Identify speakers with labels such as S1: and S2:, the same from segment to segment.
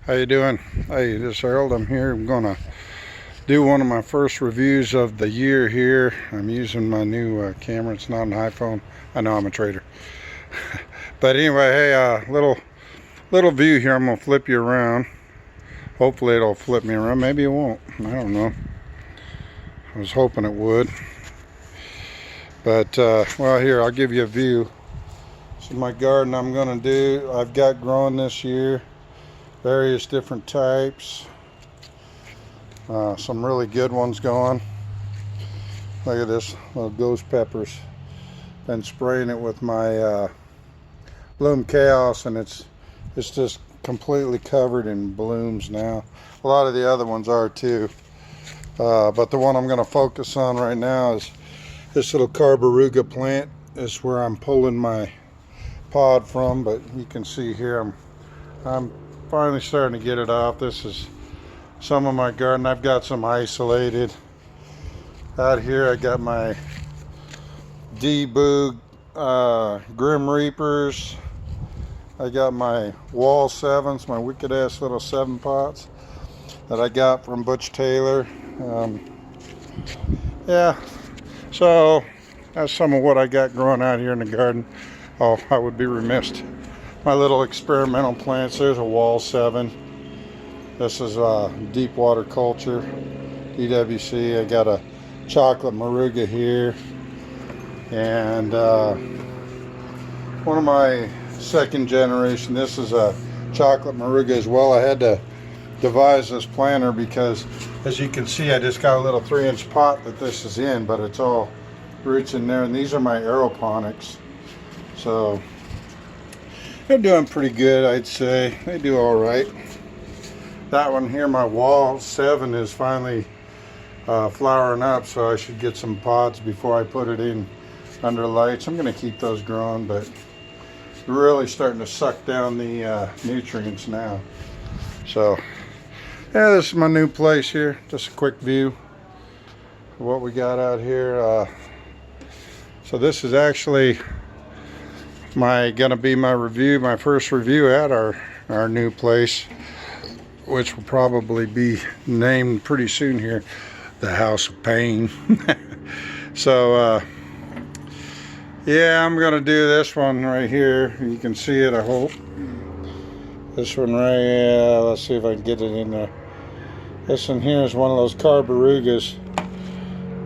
S1: How you doing? Hey, this is Harold. I'm here. I'm gonna do one of my first reviews of the year here. I'm using my new camera. It's not an iPhone. I know I'm a trader. But anyway, hey, little view here. I'm gonna flip you around. Hopefully it'll flip me around. Maybe it won't. I don't know. I was hoping it would. But well, here, I'll give you a view. This is my garden I'm gonna do. I've got growing this year. Various different types. Some really good ones going. Look at this little ghost peppers. Been spraying it with my Bloom Chaos, and it's just completely covered in blooms now. A lot of the other ones are too. But the one I'm going to focus on right now is this little Carbaruga plant. This is where I'm pulling my pod from, but you can see here I'm finally starting to get it off. This is some of my garden. I've got some isolated. Out here I got my D-Boog Grim Reapers. I got my Wall 7s, my wicked ass little 7 pots that I got from Butch Taylor. Yeah, so that's some of what I got growing out here in the garden. Oh, I would be remiss. My little experimental plants. There's a Wall 7. This is deep water culture, DWC. I got a chocolate Maruga here, and one of my second generation. This is a chocolate Maruga as well. I had to devise this planter because, as you can see, I just got a little 3-inch pot that this is in, but it's all roots in there. And these are my aeroponics. So they're doing pretty good, I'd say. They do all right. That one here, my Wall 7, is finally flowering up, so I should get some pods before I put it in under lights. I'm going to keep those growing, but really starting to suck down the nutrients now. So yeah, this is my new place here. Just a quick view of what we got out here. So this is actually gonna be my review, my first review at our new place, which will probably be named pretty soon here, the House of Pain. So yeah, I'm gonna do this one right here. You can see it, I hope. This one right here, let's see if I can get it in there. This one here is one of those Carbarugas,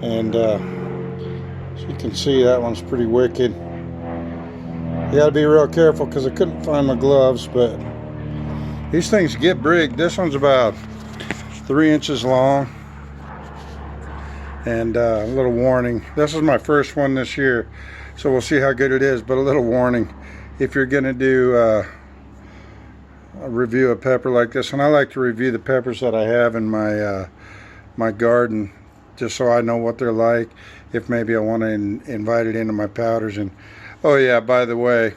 S1: and as you can see, that one's pretty wicked. You gotta be real careful because I couldn't find my gloves, but these things get big. This one's about 3 inches long. And a little warning, this is my first one this year, so we'll see how good it is. But a little warning, if you're gonna do a review of pepper like this, and I like to review the peppers that I have in my my garden, just so I know what they're like, if maybe I want to invite it into my powders. And oh yeah, by the way,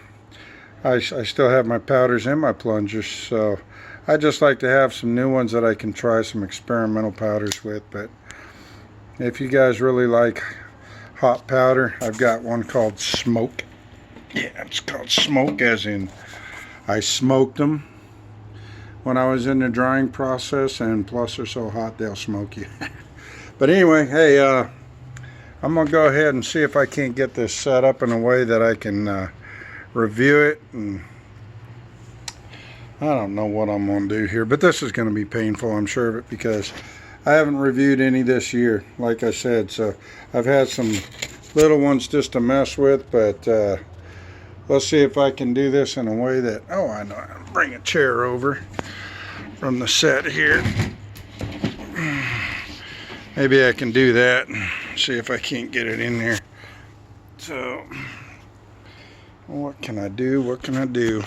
S1: I still have my powders and my plungers, so I just like to have some new ones that I can try some experimental powders with. But if you guys really like hot powder, I've got one called Smoke. Yeah, it's called Smoke as in I smoked them when I was in the drying process, and plus they're so hot they'll smoke you. But anyway, hey, I'm gonna go ahead and see if I can't get this set up in a way that I can review it. And I don't know what I'm gonna do here, but this is gonna be painful, I'm sure of it, because I haven't reviewed any this year, like I said. So I've had some little ones just to mess with, but let's see if I can do this in a way that, oh, I know, I'll bring a chair over from the set here. Maybe I can do that. See if I can't get it in there. So what can I do? What can I do?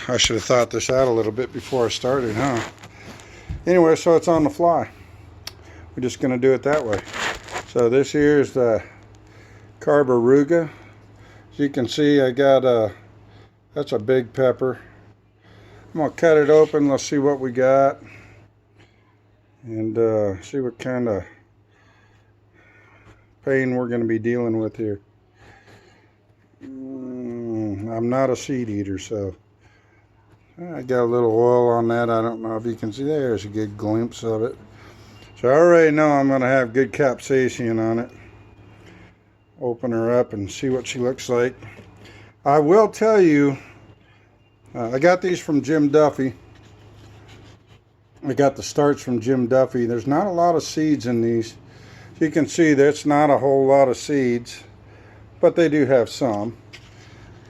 S1: I should have thought this out a little bit before I started, huh? Anyway, so it's on the fly. We're just gonna do it that way. So this here is the Carbaruga. As you can see, I got that's a big pepper. I'm gonna cut it open. Let's see what we got, and see what kind of pain we're gonna be dealing with here. I'm not a seed eater, so I got a little oil on that. I don't know if you can see. There's a good glimpse of it. So I already know I'm going to have good capsaicin on it. Open her up and see what she looks like. I will tell you, I got these from Jim Duffy. I got the starts from Jim Duffy. There's not a lot of seeds in these. You can see there's not a whole lot of seeds, but they do have some.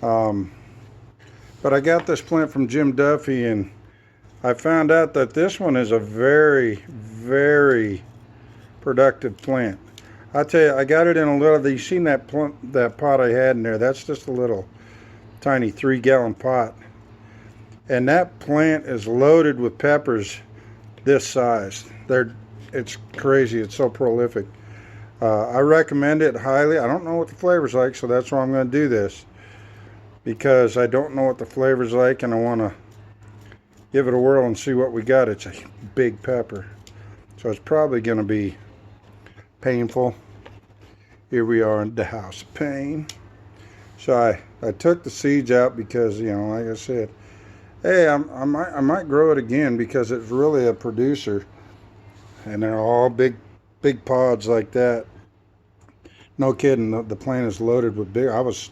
S1: But I got this plant from Jim Duffy, and I found out that this one is a very, very productive plant. I tell you, I got it in a little. You seen that pot I had in there? That's just a little tiny 3-gallon pot, and that plant is loaded with peppers this size. It's crazy. It's so prolific. I recommend it highly. I don't know what the flavor's like, so that's why I'm going to do this, because I don't know what the flavor's like, and I want to give it a whirl and see what we got. It's a big pepper, so it's probably going to be painful. Here we are in the house of pain. So I took the seeds out because, you know, like I said, hey, I might grow it again because it's really a producer, and they're all big pods like that. No kidding, the plant is loaded with big. I was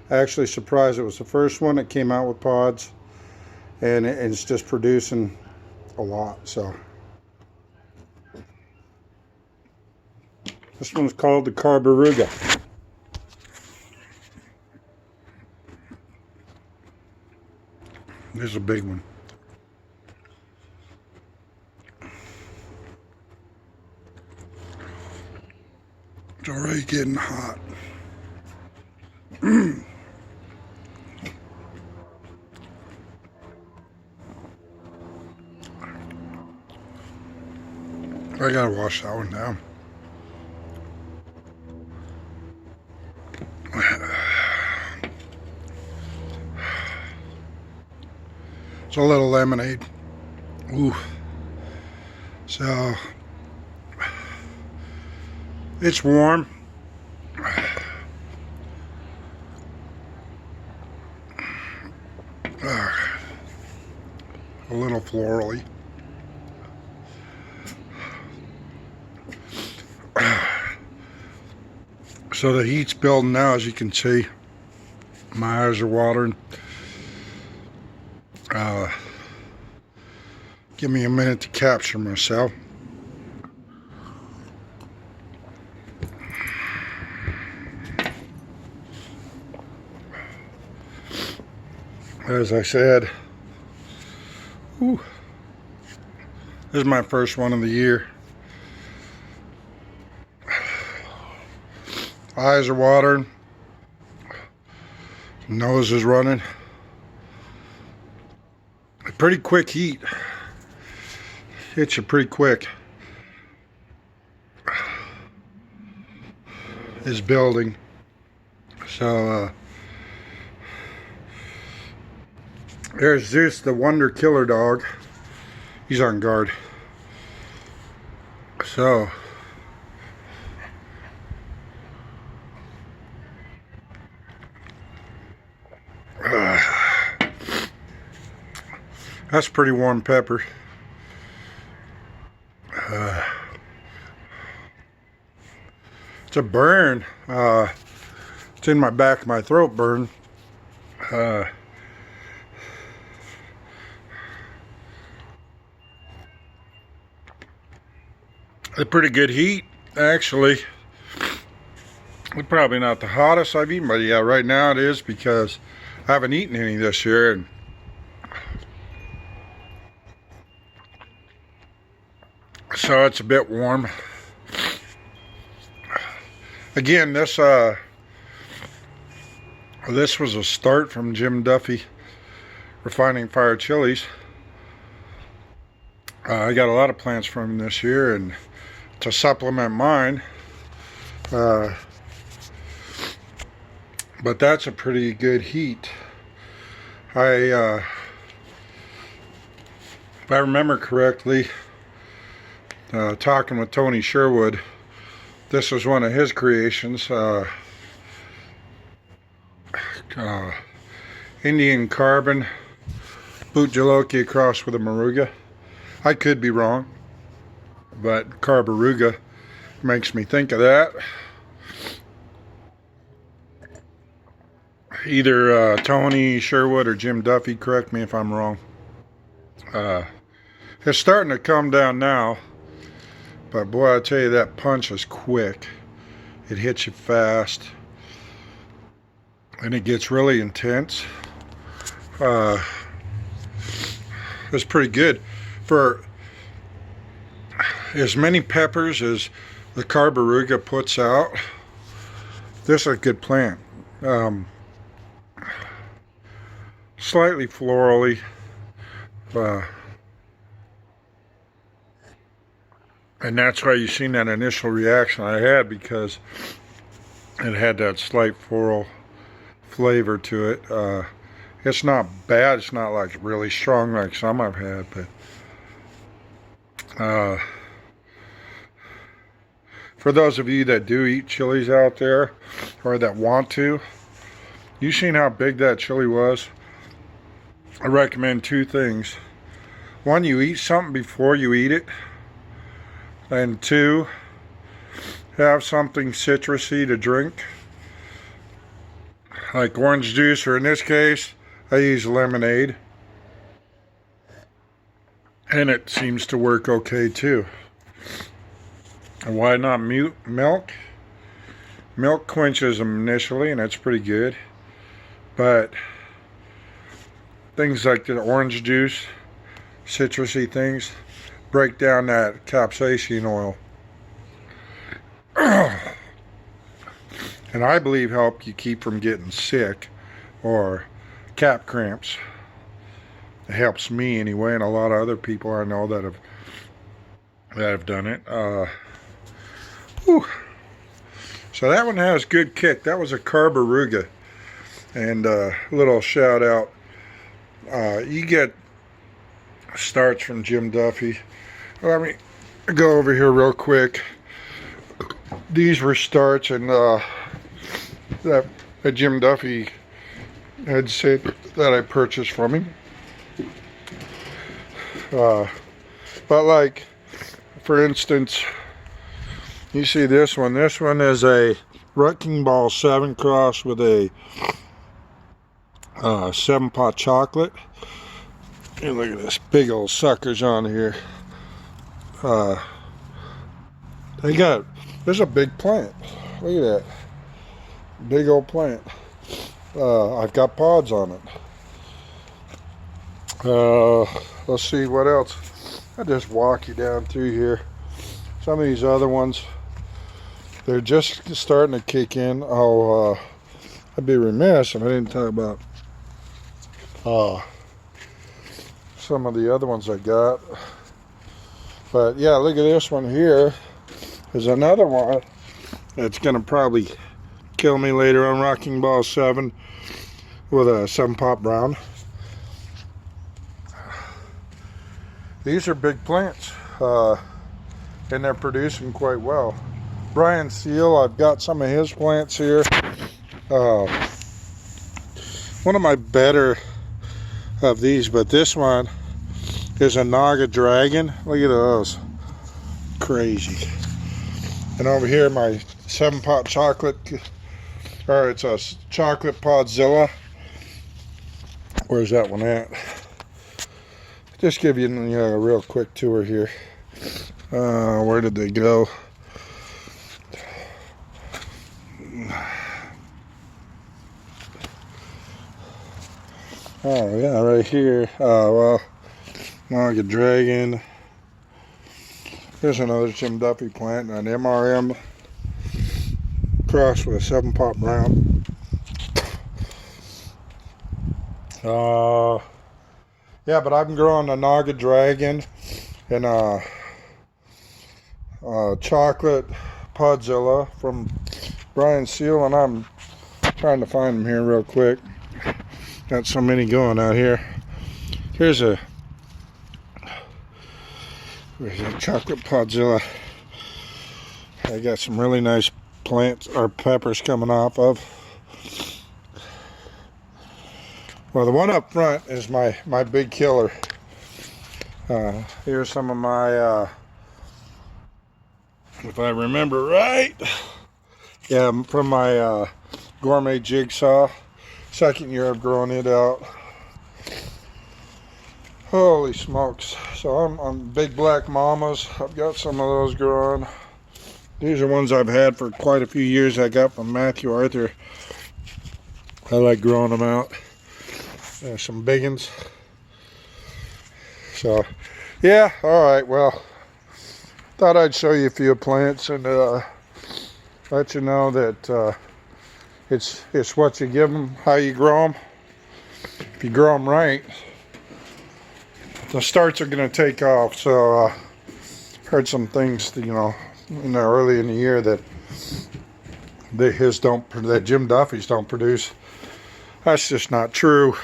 S1: actually surprised. It was the first one that came out with pods, and it's just producing a lot. So this one's called the Carbaruga. There's a big one. It's already getting hot. I gotta wash that one down. It's a little lemonade. Ooh. So it's warm. A little florally. So the heat's building now, as you can see. My eyes are watering. Give me a minute to capture myself. As I said, this is my first one of the year. Eyes are watering. Nose is running. A pretty quick heat. Hits you pretty quick. Is building. So there's Zeus, the Wonder Killer dog. He's on guard. So that's pretty warm pepper. It's a burn. It's in my back of my throat burn. A pretty good heat, actually. It's probably not the hottest I've eaten, but yeah, right now it is, because I haven't eaten any this year, and so it's a bit warm. Again, this was a start from Jim Duffy Refining Fire Chilies. I got a lot of plants from him this year, and to supplement mine. But that's a pretty good heat. If I remember correctly, talking with Tony Sherwood, this was one of his creations. Indian carbon boot jaloki across with a Moruga. I could be wrong, but Carbaruga makes me think of that. Either Tony Sherwood or Jim Duffy, correct me if I'm wrong. It's starting to come down now, but boy, I tell you, that punch is quick. It hits you fast, and it gets really intense. It's pretty good for as many peppers as the Carbaruga puts out. This is a good plant. Slightly florally, and that's why you've seen that initial reaction I had, because it had that slight floral flavor to it. It's not bad. It's not like really strong like some I've had, but for those of you that do eat chilies out there, or that want to, you've seen how big that chili was. I recommend two things. One, you eat something before you eat it. And two, have something citrusy to drink, like orange juice, or in this case, I use lemonade. And it seems to work okay too. And why not milk? Milk quenches them initially, and that's pretty good. But things like the orange juice, citrusy things, break down that capsaicin oil. And I believe help you keep from getting sick or cap cramps. It helps me anyway, and a lot of other people I know that have done it. So that one has good kick. That was a Carbaruga. And a little shout out. You get starts from Jim Duffy. Let me go over here real quick. These were starts, and that Jim Duffy had said that I purchased from him. But like, for instance, you see this one. This one is a Wrecking Ball 7 cross with a 7-pot chocolate. And look at this big old suckers on here. There's a big plant. Look at that. Big old plant. I've got pods on it. Let's see what else. I'll just walk you down through here. Some of these other ones, they're just starting to kick in. I'd be remiss if I didn't talk about some of the other ones I got. But yeah, look at this one here. There's another one that's gonna probably kill me later on, Wrecking Ball 7 with a 7-pot brown. These are big plants, and they're producing quite well. Brian Seal, I've got some of his plants here. One of my better of these, but this one is a Naga Dragon. Look at those. Crazy. And over here, my 7-pot chocolate, or it's a chocolate Podzilla. Where's that one at? Just give you a real quick tour here. Where did they go? Oh yeah, right here. Well, Naga Dragon. Here's another Jim Duffy plant, an MRM crossed with a 7-pot brown. Yeah, but I've been growing a Naga Dragon and a chocolate Podzilla from Brian Seal, and I'm trying to find them here real quick. Got so many going out here. Here's a chocolate Podzilla. I got some really nice plants or peppers coming off of. Well, the one up front is my big killer. Here's some of my, if I remember right, yeah, from my gourmet jigsaw. Second year of growing it out. Holy smokes. So I'm big black mamas. I've got some of those growing. These are ones I've had for quite a few years. I got from Matthew Arthur. I like growing them out. There's some big ones. So, yeah, all right, well, thought I'd show you a few plants and let you know that it's what you give them, how you grow them. If you grow them right, the starts are going to take off. So, heard some things, early in the year that that Jim Duffy's don't produce. That's just not true.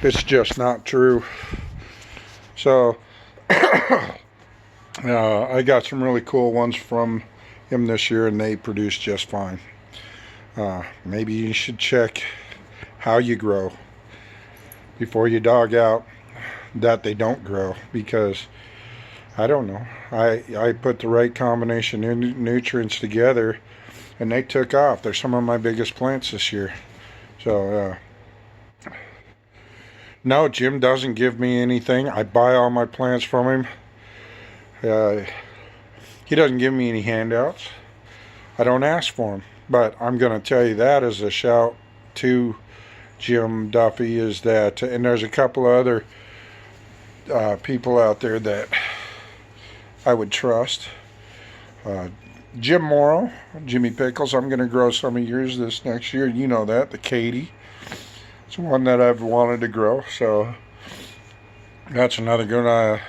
S1: It's just not true. So I got some really cool ones from him this year, and they produce just fine. Maybe you should check how you grow before you dog out that they don't grow, because I don't know. I put the right combination of nutrients together, and they took off. They're some of my biggest plants this year. So, no, Jim doesn't give me anything. I buy all my plants from him. He doesn't give me any handouts. I don't ask for them. But I'm going to tell you that as a shout to Jim Duffy is that, and there's a couple of other people out there that I would trust. Jim Morrow, Jimmy Pickles, I'm going to grow some of yours this next year. You know that, the Katie. It's one that I've wanted to grow, so that's another good.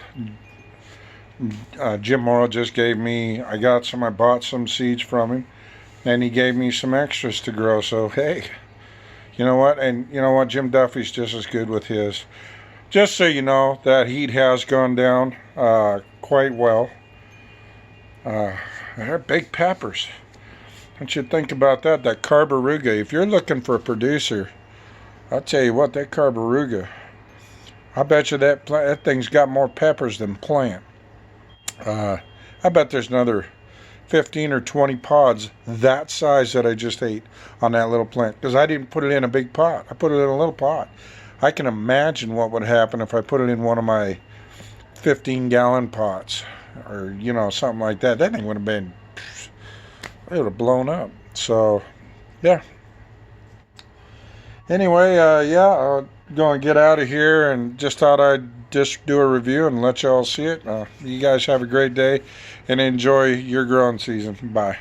S1: Jim Morrow just gave me, I bought some seeds from him, and he gave me some extras to grow, so hey, you know what, and you know what, Jim Duffy's just as good with his. Just so you know, that heat has gone down quite well. They're big peppers. Don't you think about that? That Carbaruga. If you're looking for a producer, I'll tell you what, that Carbaruga, I bet you that thing's got more peppers than plant. I bet there's another 15 or 20 pods that size that I just ate on that little plant. Because I didn't put it in a big pot. I put it in a little pot. I can imagine what would happen if I put it in one of my 15-gallon pots. Or, something like that. That thing would have been, it would have blown up. So, yeah. Anyway, I'll go and get out of here, and just thought I'd just do a review and let y'all see it. You guys have a great day and enjoy your growing season. Bye.